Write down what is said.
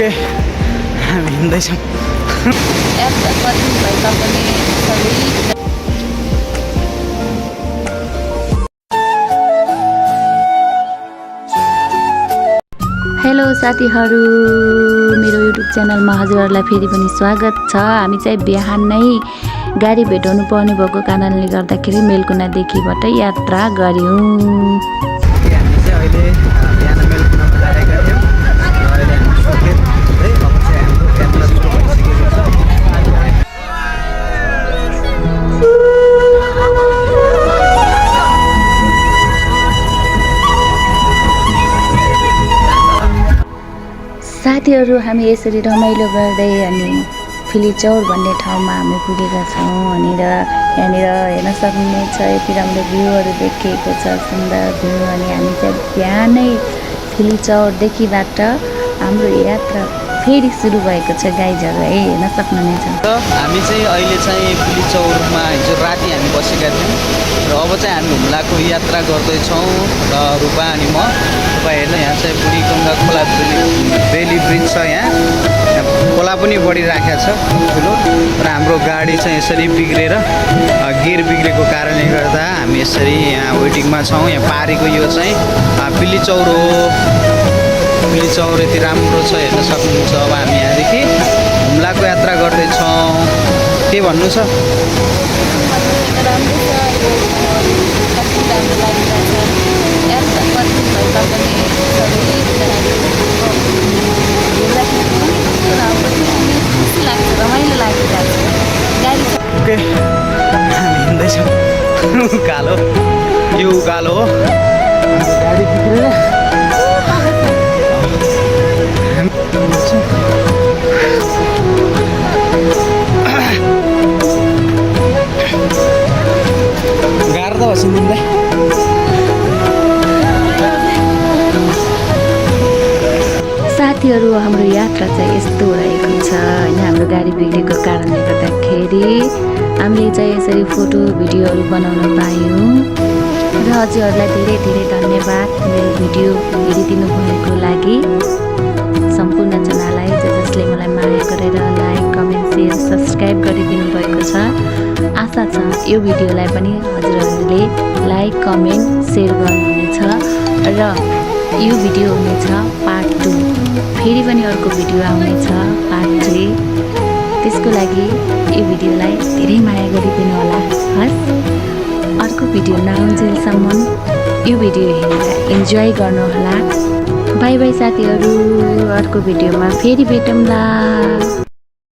Okay हामी हिँड्दैछौँ। Hello साथीहरू, मेरो युट्युब च्यानलमा हजुरहरूलाई फेरि पनि स्वागत छ। हामी चाहिँ बिहान नै गाडी भेटाउनु पर्ने भएको कारणले गर्दाखेरि मेलकुनादेखिबाट यात्रा गऱ्यौँ। साथीहरू, हामी यसरी रमाइलो गर्दै अनि फिलिचौर भन्ने ठाउँमा हामी पुगेका छौँ। अनि यहाँनिर हेर्न सक्नुहुनेछ यति राम्रो भ्यूहरू देखिएको छ, सुन्दर भ्यू। अनि हामी चाहिँ बिहानै फिलिचौरदेखिबाट हाम्रो यात्रा फेरि सुरु भएको छ गाइजहरू, है हेर्न सक्नुहुनेछ। हामी चाहिँ अहिले चाहिँ फिलिचौरमा हिजो राति हामी बसेका थियौँ र अब चाहिँ हामी हुम्लाको यात्रा गर्दैछौँ र रूपा अनि म। रूपा हेर्नु, यहाँ चाहिँ बुढीगङ्गा खोला बेली ब्रिज छ। यहाँ खोला पनि बढिराखेको छ ठुलो। र हाम्रो गाडी चाहिँ यसरी बिग्रेर गियर बिग्रेको कारणले गर्दा हामी यसरी यहाँ वेटिङमा छौँ। यहाँ पारीको यो चाहिँ फिलिचौर हो। फिलिचौर यति राम्रो छ, हेर्न सक्नुहुन्छ। अब हामी यहाँदेखि हुम्लाको यात्रा गर्दैछौँ। के भन्नु छ? ओके हामी हिँड्दैछौँ। उकालो, यो उकालो हो। गाडी बिग्रेर गाह्रो त भएछ तिमीलाई। साथीहरू, हाम्रो यात्रा चाहिँ यस्तो रहेको छ होइन। हाम्रो गाडी बिग्रेको कारणले गर्दाखेरि हामीले चाहिँ यसरी फोटो भिडियोहरू बनाउन पायौँ। र हजुरहरूलाई धेरै धेरै धन्यवाद मेरो भिडियो हेरिदिनु भएको लागि। सम्पूर्णजनालाई जसले मलाई माया गरेर लाइक, कमेन्ट, सेयर, सब्सक्राइब गरिदिनु भएको छ। आशा छ यो भिडियोलाई पनि हजुरहरूले लाइक, कमेन्ट, सेयर गर्नुहुनेछ। र यो भिडियो हुनेछ पार्ट 2। फेरि पनि अर्को भिडियो आउनेछ पार्ट 3। त्यसको लागि यो भिडियोलाई धेरै माया गरिदिनु होला। हस्, अर्को भिडियो नआउन्जेलसम्म यो भिडियो हेरेर इन्जोय गर्नुहोला। बाई बाई साथीहरू, अर्को भिडियोमा फेरि भेटौँला।